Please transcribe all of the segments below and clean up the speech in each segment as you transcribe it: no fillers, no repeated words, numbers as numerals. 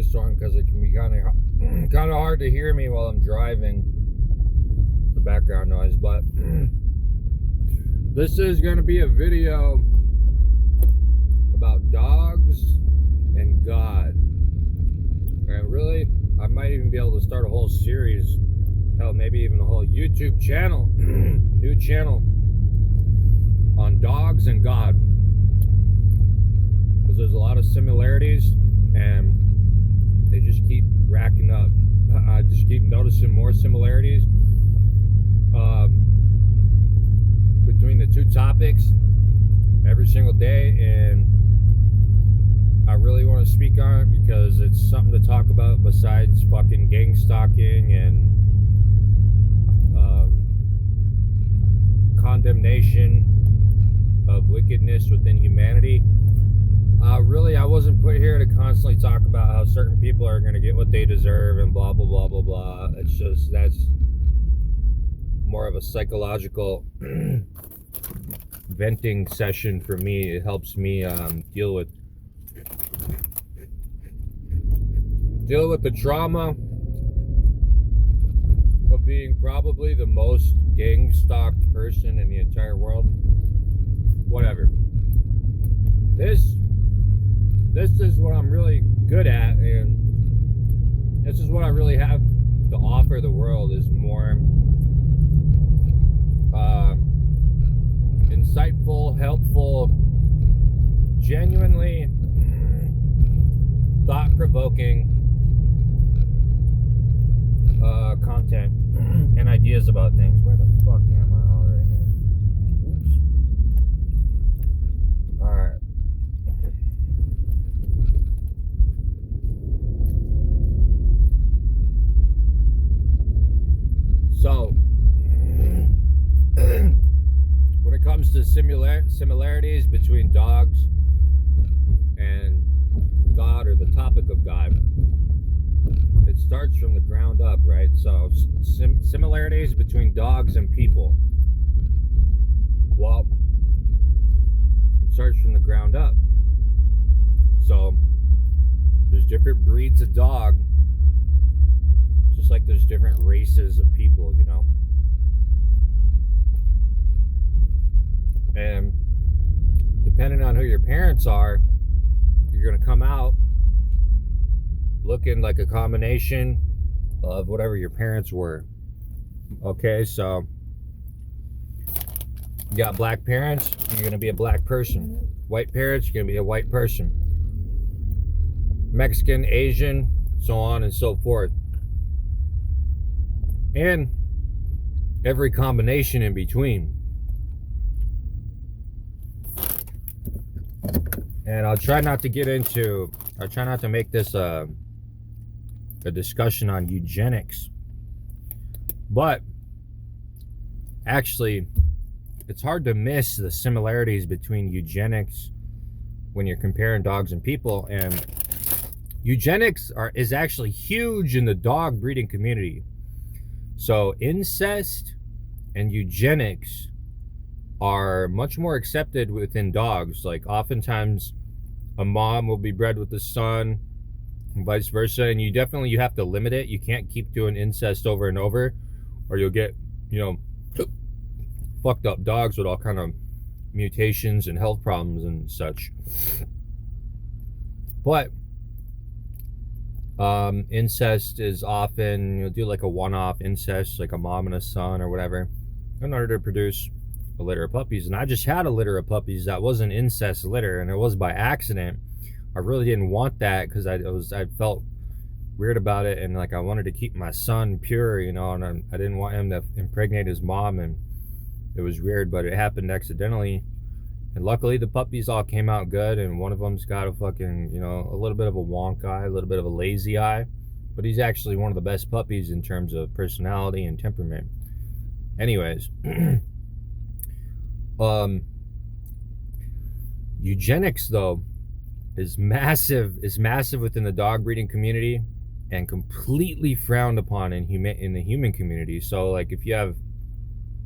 this one because it can be kind of hard to hear me while I'm driving, the background noise. But this is going to be a video about dogs and God. And really, I might even be able to start a whole series, hell, maybe even a whole YouTube channel, new channel on dogs and God. Because there's a lot of similarities and they just keep racking up. I just keep noticing more similarities between the two topics every single day, and I really want to speak on it because it's something to talk about besides fucking gang stalking and condemnation of wickedness within humanity. Really, I wasn't put here to constantly talk about how certain people are going to get what they deserve and blah, blah, blah, blah, blah. It's just, that's more of a psychological venting session for me. It helps me deal with the trauma of being probably the most gang stalked person in the entire world. Whatever. This is what I'm really good at, and this is what I really have to offer the world, is more insightful, helpful, genuinely thought-provoking content and ideas about things. Where the fuck am I? All right here. Oops. All right. So, when it comes to similarities between dogs and God, or the topic of God, it starts from the ground up, right? So, similarities between dogs and people. Well, it starts from the ground up. So, there's different breeds of dog, just like there's different races of people, you know. And depending on who your parents are, you're going to come out looking like a combination of whatever your parents were. Okay, so you got black parents, you're going to be a black person. White parents, you're going to be a white person. Mexican, Asian, so on and so forth. And every combination in between. And I'll try not to make this a discussion on eugenics. But actually, it's hard to miss the similarities between eugenics when you're comparing dogs and people. And eugenics is actually huge in the dog breeding community. So incest and eugenics are much more accepted within dogs. Like, oftentimes a mom will be bred with the son and vice versa, and you have to limit it. You can't keep doing incest over and over, or you'll get, fucked up dogs with all kind of mutations and health problems and such. But incest is often, you'll do like a one-off incest, like a mom and a son or whatever, in order to produce a litter of puppies. And I just had a litter of puppies that was an incest litter, and it was by accident. I really didn't want that because I felt weird about it, and like I wanted to keep my son pure, and I didn't want him to impregnate his mom, and it was weird, but it happened accidentally. And luckily the puppies all came out good, and one of them's got a fucking, a little bit of a wonk eye, a little bit of a lazy eye, but he's actually one of the best puppies in terms of personality and temperament. Anyways, eugenics though is massive within the dog breeding community, and completely frowned upon in the human community. So like, if you have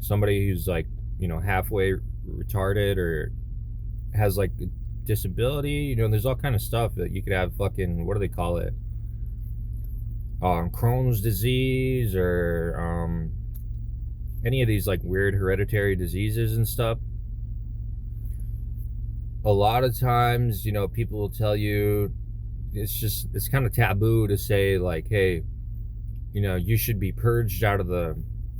somebody who's like, halfway retarded or has like a disability, there's all kind of stuff that you could have fucking, what do they call it? Crohn's disease or any of these like weird hereditary diseases and stuff, a lot of times, you know, people will tell you it's kind of taboo to say like, hey, you know, you should be purged out of the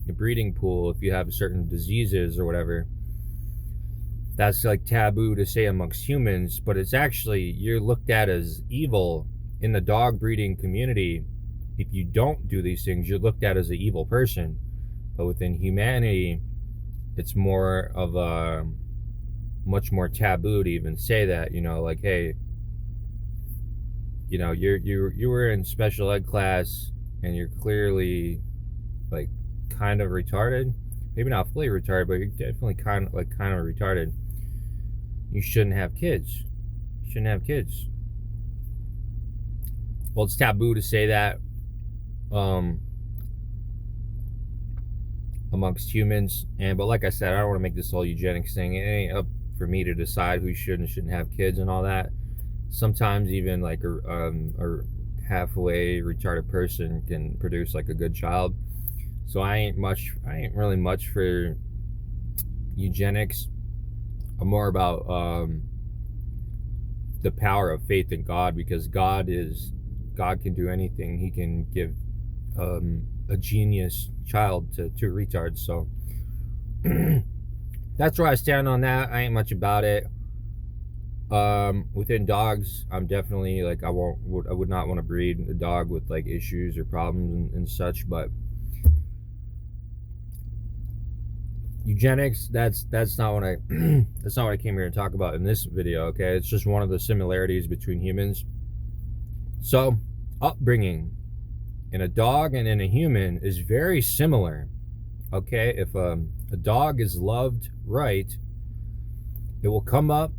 breeding pool if you have certain diseases or whatever. That's like taboo to say amongst humans, but it's actually, you're looked at as evil in the dog breeding community. If you don't do these things, you're looked at as an evil person. But within humanity, it's more of a much more taboo to even say that, you know, like, hey, you know, you were in special ed class and you're clearly like kind of retarded. Maybe not fully retarded, but you're definitely kind of retarded. You shouldn't have kids. You shouldn't have kids. Well, it's taboo to say that amongst humans, but like I said, I don't want to make this whole eugenics thing. It ain't up for me to decide who should and shouldn't have kids and all that. Sometimes even like a halfway retarded person can produce like a good child. So I ain't really much for eugenics. I'm more about the power of faith in God, because God can do anything. He can give a genius child to retards. So that's where I stand on that. I ain't much about it. Within dogs, I'm definitely like, I would not want to breed a dog with like issues or problems and such, but eugenics, that's not what I that's not what I came here to talk about in this video. Okay, it's just one of the similarities between humans. So upbringing in a dog and in a human is very similar. Okay, if a dog is loved right, it will come up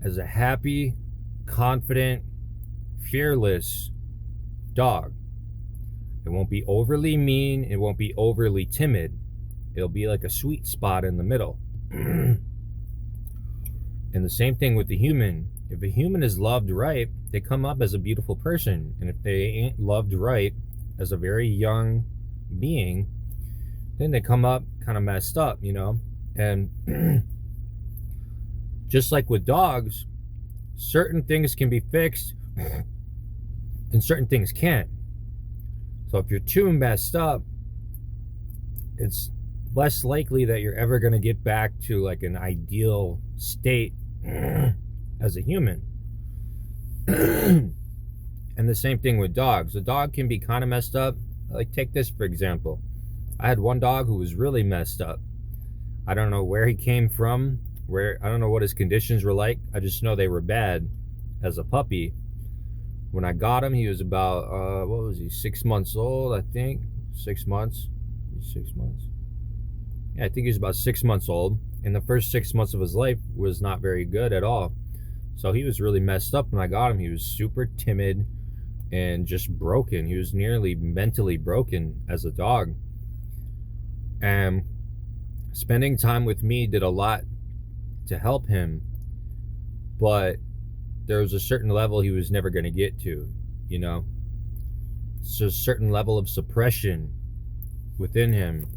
as a happy, confident, fearless dog. It won't be overly mean, it won't be overly timid. It'll be like a sweet spot in the middle. And the same thing with the human. If a human is loved right, they come up as a beautiful person. And if they ain't loved right as a very young being, then they come up kind of messed up, you know? And just like with dogs, certain things can be fixed and certain things can't. So if you're too messed up, it's less likely that you're ever going to get back to like an ideal state as a human. And the same thing with dogs. A dog can be kind of messed up. Like, take this for example. I had one dog who was really messed up. I don't know where he came from, I don't know what his conditions were like. I just know they were bad as a puppy. When I got him, he was about, what was he, 6 months old, I think. 6 months. 6 months. Yeah, I think he was about 6 months old. And the first 6 months of his life was not very good at all. So he was really messed up when I got him. He was super timid and just broken. He was nearly mentally broken as a dog. And spending time with me did a lot to help him. But there was a certain level he was never going to get to, you know? So a certain level of suppression within him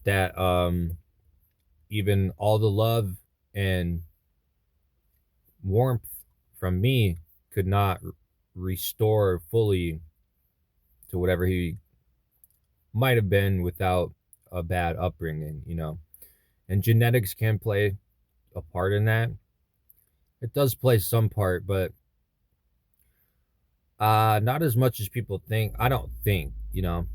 that even all the love and warmth from me could not restore fully to whatever he might have been without a bad upbringing, you know. And genetics can play a part in that. It does play some part, but not as much as people think. I don't think, you know.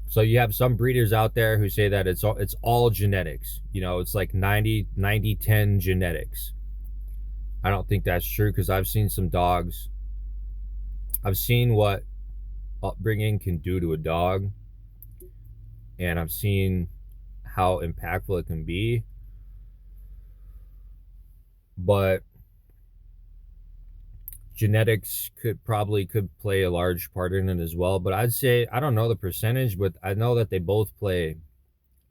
So you have some breeders out there who say that it's all genetics. You know, it's like 90-10 genetics. I don't think that's true, because I've seen some dogs. I've seen what upbringing can do to a dog, and I've seen how impactful it can be. But genetics could play a large part in it as well. But I'd say, I don't know the percentage, but I know that they both play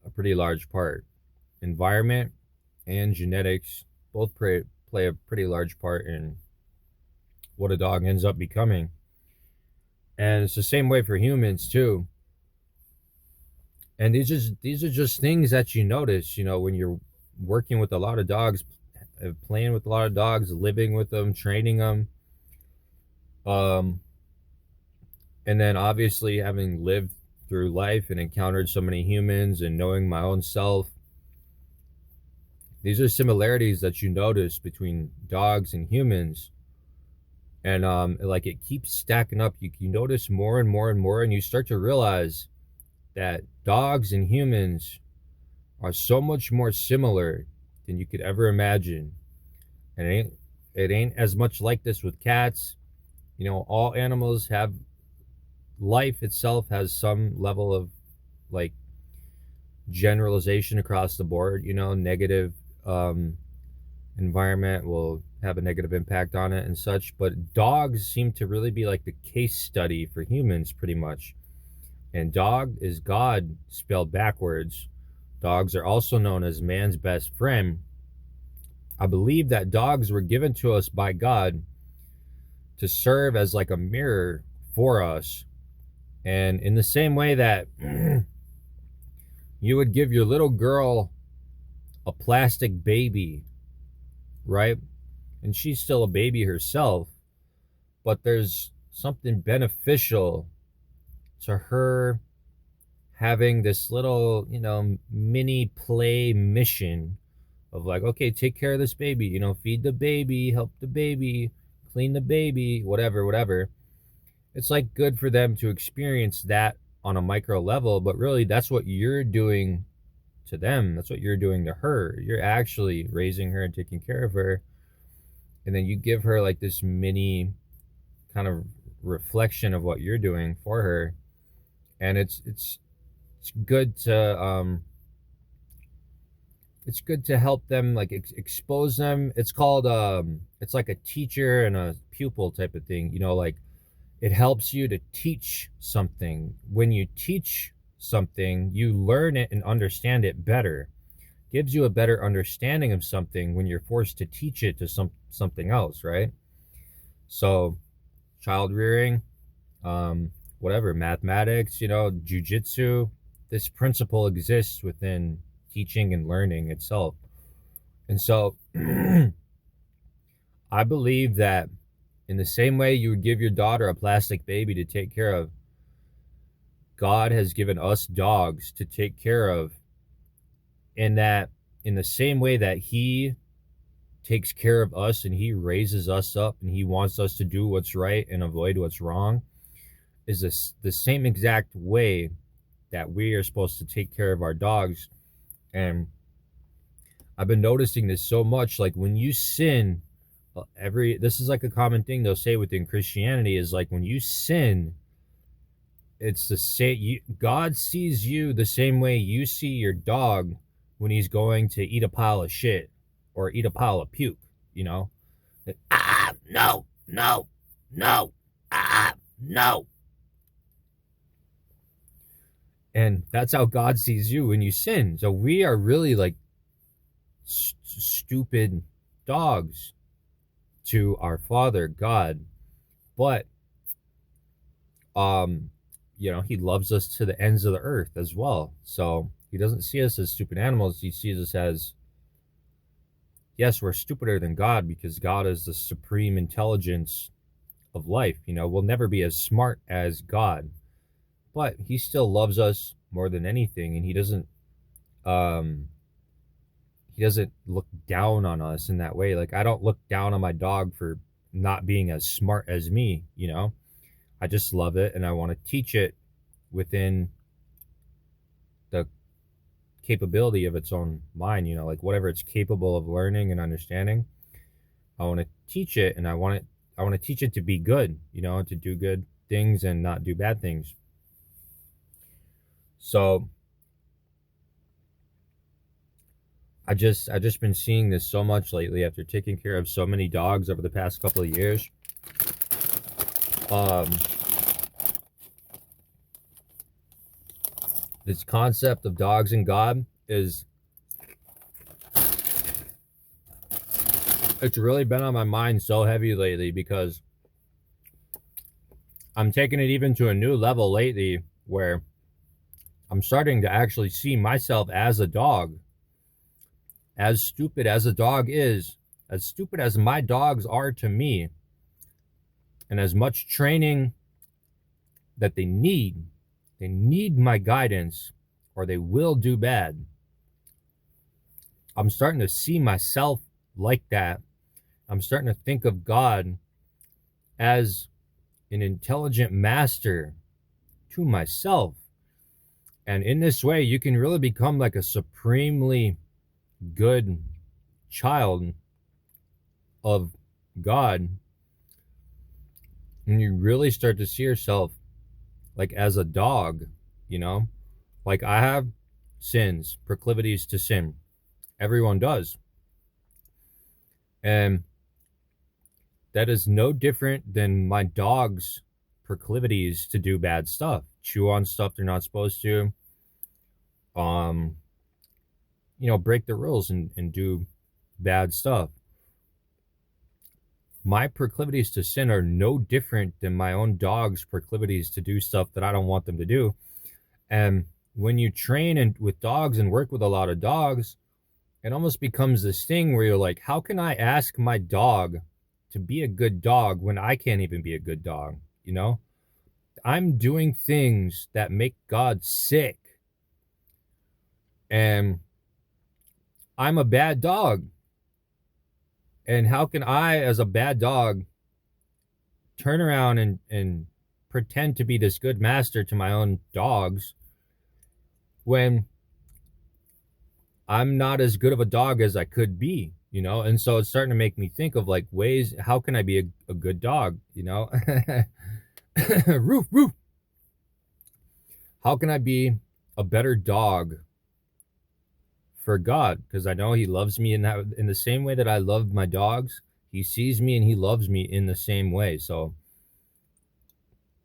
a pretty large part. Environment and genetics both play a pretty large part in what a dog ends up becoming. And it's the same way for humans too. And these are just things that you notice, when you're working with a lot of dogs, playing with a lot of dogs, living with them, training them. Um, and then obviously having lived through life and encountered so many humans and knowing my own self, these are similarities that you notice between dogs and humans. And like it keeps stacking up. You notice more and more and more, and you start to realize that dogs and humans are so much more similar than you could ever imagine. And it ain't as much like this with cats. All animals have life itself has some level of like generalization across the board. Negative um, environment will have a negative impact on it and such. But dogs seem to really be like the case study for humans, pretty much. And dog is God spelled backwards. Dogs are also known as man's best friend. I believe that dogs were given to us by God to serve as like a mirror for us. And in the same way that you would give your little girl a plastic baby, right? And she's still a baby herself, but there's something beneficial to her having this little, mini play mission of like, okay, take care of this baby, feed the baby, help the baby, clean the baby, whatever, whatever. It's like good for them to experience that on a micro level, but really that's what you're doing to them. That's what you're doing to her. You're actually raising her and taking care of her. And then you give her like this mini kind of reflection of what you're doing for her. And it's good to help them, like expose them. It's called it's like a teacher and a pupil type of thing, like it helps you to teach something. When you teach something, you learn it and understand it better. Gives you a better understanding of something when you're forced to teach it to something else, right? So child rearing, whatever, mathematics, jujitsu, this principle exists within teaching and learning itself. And so I believe that in the same way you would give your daughter a plastic baby to take care of, God has given us dogs to take care of. And that in the same way that he takes care of us and he raises us up and he wants us to do what's right and avoid what's wrong, is this the same exact way that we are supposed to take care of our dogs. And I've been noticing this so much, like when you sin, this is like a common thing they'll say within Christianity, is like when you sin, it's the same. God sees you the same way you see your dog when he's going to eat a pile of shit or eat a pile of puke. No, no, no, no. And that's how God sees you when you sin. So we are really like stupid dogs to our Father God. But he loves us to the ends of the earth as well. So he doesn't see us as stupid animals. He sees us as, yes, we're stupider than God because God is the supreme intelligence of life. We'll never be as smart as God, but he still loves us more than anything. And he doesn't look down on us in that way. Like I don't look down on my dog for not being as smart as me. I just love it and I want to teach it within the capability of its own mind, like whatever it's capable of learning and understanding. I want to teach it, and I want to teach it to be good, to do good things and not do bad things. So I just been seeing this so much lately after taking care of so many dogs over the past couple of years. This concept of dogs and God it's really been on my mind so heavy lately because I'm taking it even to a new level lately where I'm starting to actually see myself as a dog. As stupid as a dog is, as stupid as my dogs are to me, and as much training that they need my guidance or they will do bad. I'm starting to see myself like that. I'm starting to think of God as an intelligent master to myself. And in this way, you can really become like a supremely good child of God. And you really start to see yourself like as a dog, you know? Like I have sins, proclivities to sin. Everyone does. And that is no different than my dog's proclivities to do bad stuff, chew on stuff they're not supposed to, um, break the rules and do bad stuff. My proclivities to sin are no different than my own dog's proclivities to do stuff that I don't want them to do. And when you train and with dogs and work with a lot of dogs, it almost becomes this thing where you're like, how can I ask my dog to be a good dog when I can't even be a good dog? You know, I'm doing things that make God sick, and I'm a bad dog. And how can I, as a bad dog, turn around and pretend to be this good master to my own dogs when I'm not as good of a dog as I could be, you know? And so it's starting to make me think of like ways, how can I be a good dog, you know? Roof, roof. How can I be a better dog for God? Because I know He loves me in the same way that I love my dogs. He sees me and He loves me in the same way. So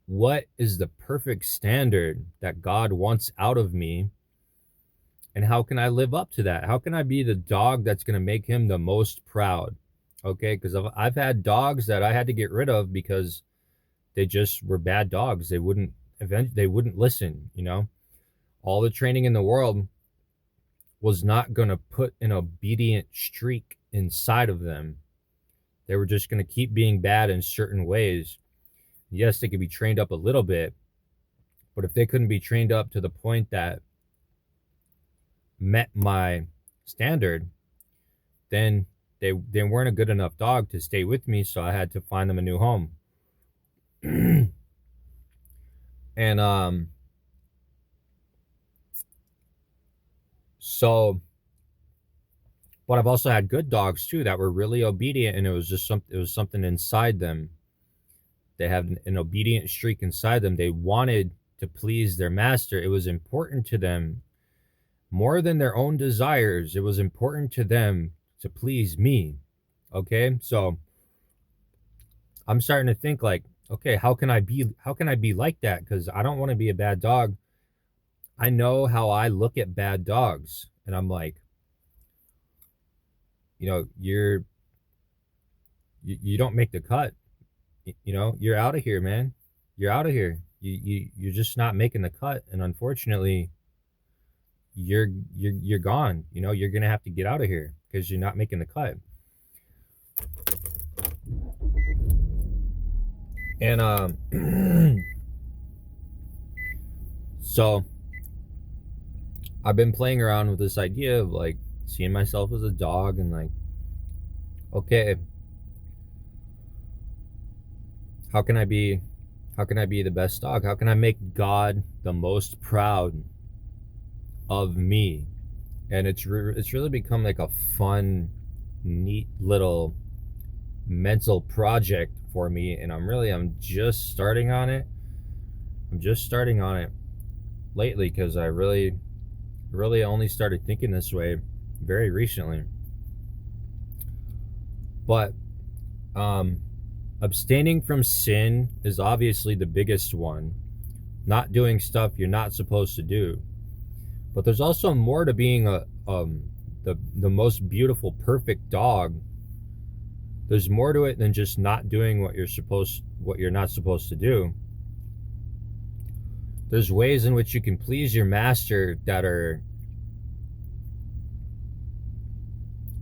what is the perfect standard that God wants out of me? And how can I live up to that? How can I be the dog that's going to make Him the most proud? Okay, because I've had dogs that I had to get rid of because they just were bad dogs. They wouldn't listen, you know. All the training in the world was not going to put an obedient streak inside of them. They were just going to keep being bad in certain ways. Yes, they could be trained up a little bit, but if they couldn't be trained up to the point that met my standard, then they weren't a good enough dog to stay with me, so I had to find them a new home. And so, but I've also had good dogs too that were really obedient, and it was something inside them. They have an obedient streak inside them. They wanted to please their master. It was important to them more than their own desires. It was important to them to please me. Okay? So I'm starting to think like, okay, how can I be like that? Cuz I don't want to be a bad dog. I know how I look at bad dogs, and I'm like, you know, you don't make the cut. You know, you're out of here, man. You're out of here. You're just not making the cut, and unfortunately, you're gone. You know, you're gonna have to get out of here because you're not making the cut. And so I've been playing around with this idea of like seeing myself as a dog and like, okay, how can I be the best dog? How can I make God the most proud of me? And it's really become like a fun, neat little mental project for me, and I'm just starting on it. I'm just starting on it lately because I really only started thinking this way very recently. But abstaining from sin is obviously the biggest one. Not doing stuff you're not supposed to do. But there's also more to being the most beautiful, perfect dog. There's more to it than just not doing what you're not supposed to do. There's ways in which you can please your master that are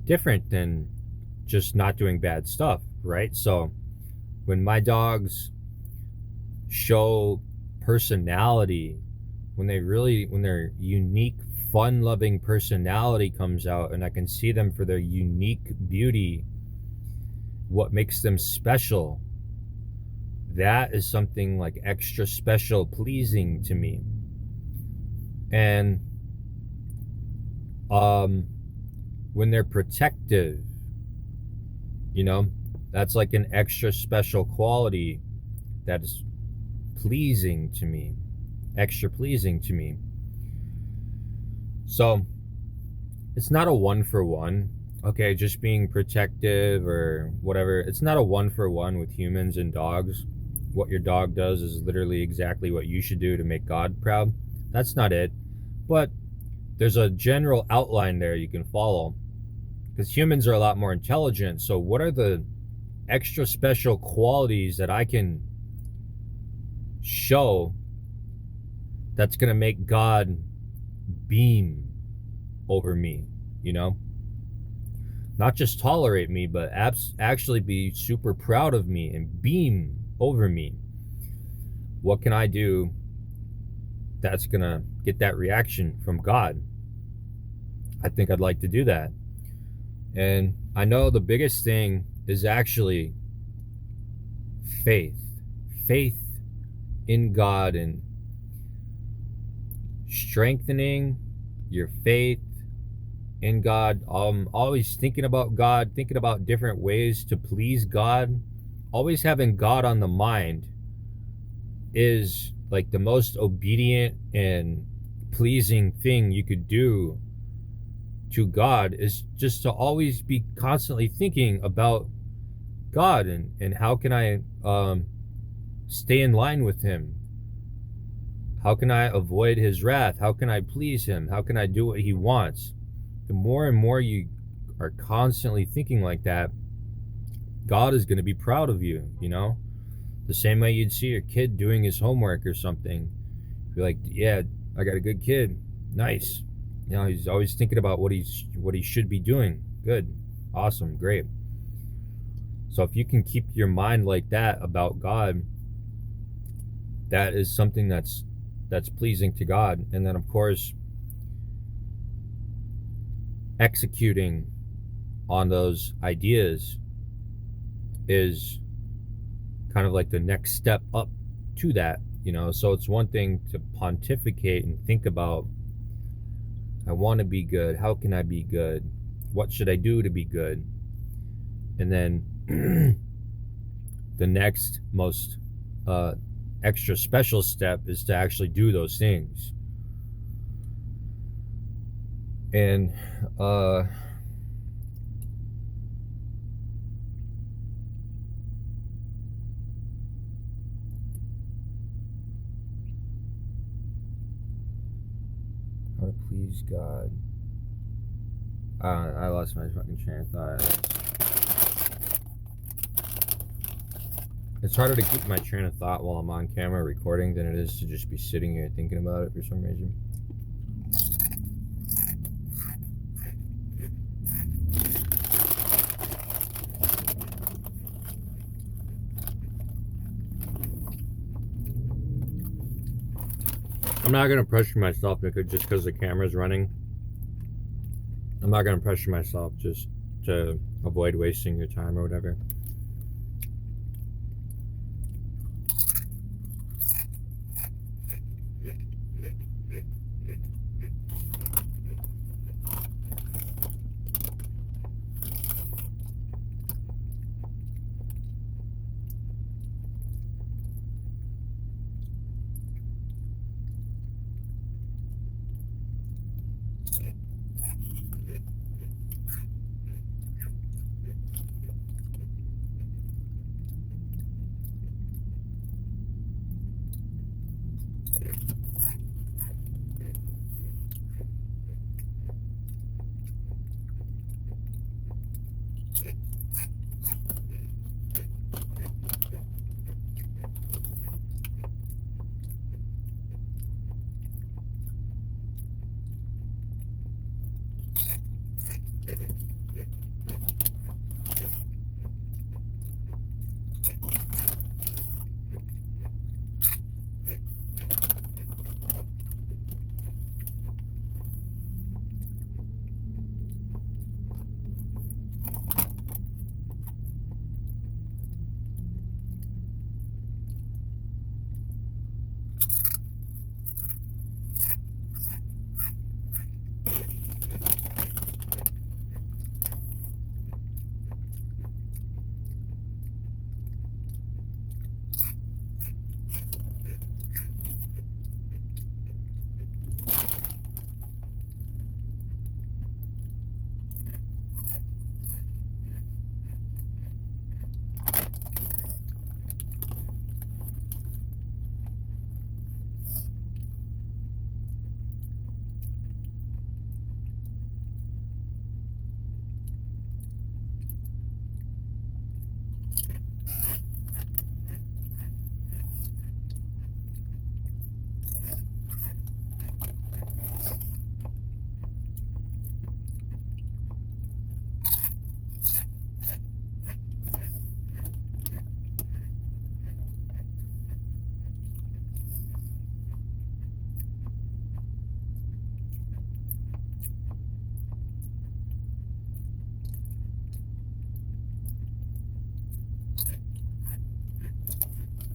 different than just not doing bad stuff, right? So when my dogs show personality, when their unique, fun-loving personality comes out, and I can see them for their unique beauty, what makes them special, that is something like extra special, pleasing to me. And when they're protective, you know, that's like an extra special quality that is pleasing to me, extra pleasing to me. So it's not a one for one. Okay, just being protective or whatever, it's not a one for one with humans and dogs. What your dog does is literally exactly what you should do to make God proud. That's not it. But there's a general outline there you can follow, because humans are a lot more intelligent. So what are the extra special qualities that I can show that's going to make God beam over me, you know? Not just tolerate me, but actually be super proud of me and beam over me. What can I do that's going to get that reaction from God? I think I'd like to do that. And I know the biggest thing is actually faith. Faith in God and strengthening your faith in God. Always thinking about God, thinking about different ways to please God. Always having God on the mind is like the most obedient and pleasing thing you could do to God, is just to always be constantly thinking about God and how can I stay in line with him? How can I avoid his wrath? How can I please him? How can I do what he wants? The more and more you are constantly thinking like that, God is going to be proud of you, you know? The same way you'd see your kid doing his homework or something. You're like, yeah, I got a good kid. Nice. You know, he's always thinking about what he should be doing. Good. Awesome. Great. So if you can keep your mind like that about God, that is something that's pleasing to God. And then of course, executing on those ideas is kind of like the next step up to that, you know. So it's one thing to pontificate and think about, I want to be good. How can I be good? What should I do to be good? And then the next most extra special step is to actually do those things. And how to please God. I lost my fucking train of thought. It's harder to keep my train of thought while I'm on camera recording than it is to just be sitting here thinking about it for some reason. I'm not gonna pressure myself just because the camera's running. I'm not gonna pressure myself just to avoid wasting your time or whatever.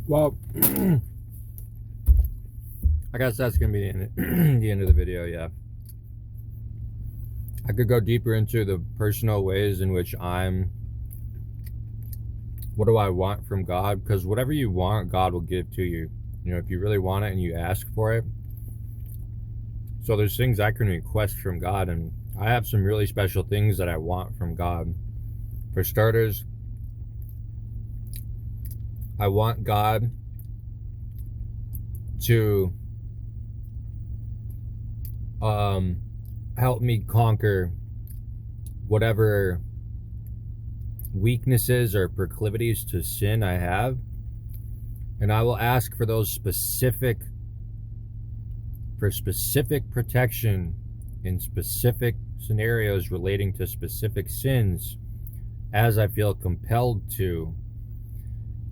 Well, I guess that's gonna be the end, the end of the video. Yeah, I could go deeper into the personal ways in which what do I want from God? Because whatever you want, God will give to you. You know, if you really want it and you ask for it. So there's things I can request from God, and I have some really special things that I want from God. For starters, I want God to help me conquer whatever weaknesses or proclivities to sin I have, and I will ask for those specific protection in specific scenarios relating to specific sins as I feel compelled to,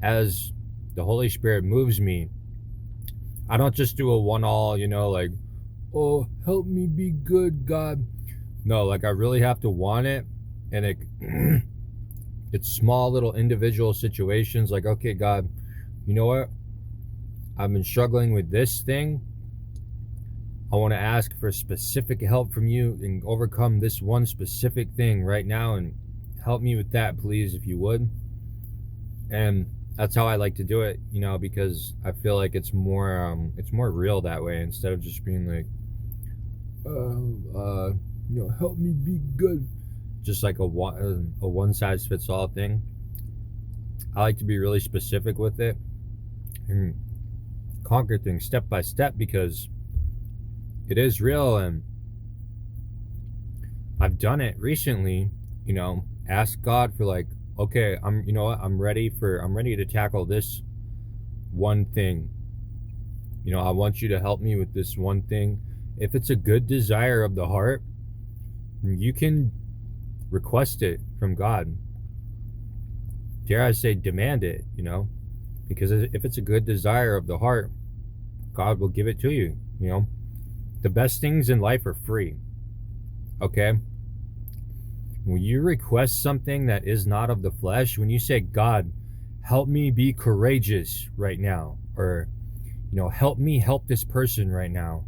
as the Holy Spirit moves me. I don't just do a one-all, you know, like, oh, help me be good, God. No, like I really have to want it, and it's small little individual situations like, okay, God, you know what? I've been struggling with this thing. I want to ask for specific help from you and overcome this one specific thing right now, and help me with that, please, if you would. And that's how I like to do it, you know, because I feel like it's more real that way, instead of just being like, you know, help me be good, just like a one size fits all thing. I like to be really specific with it and conquer things step by step, because it is real, and I've done it recently. You know, ask God for, like, okay, you know what, I'm ready to tackle this one thing. You know, I want you to help me with this one thing. If it's a good desire of the heart, you can request it from God. Dare I say, demand it, you know, because if it's a good desire of the heart, God will give it to you. You know, the best things in life are free. Okay? When you request something that is not of the flesh, when you say, God, help me be courageous right now, or, you know, help me help this person right now,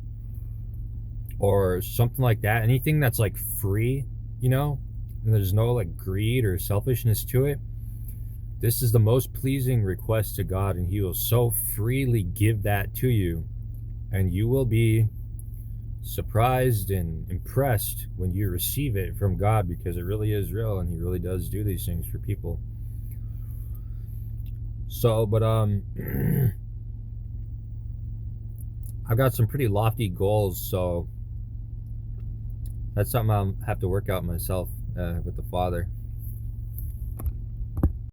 or something like that, anything that's like free, you know, and there's no like greed or selfishness to it, this is the most pleasing request to God, and He will so freely give that to you, and you will be surprised and impressed when you receive it from God, because it really is real, and He really does do these things for people. So, but I've got some pretty lofty goals, so that's something I'll have to work out myself with the Father.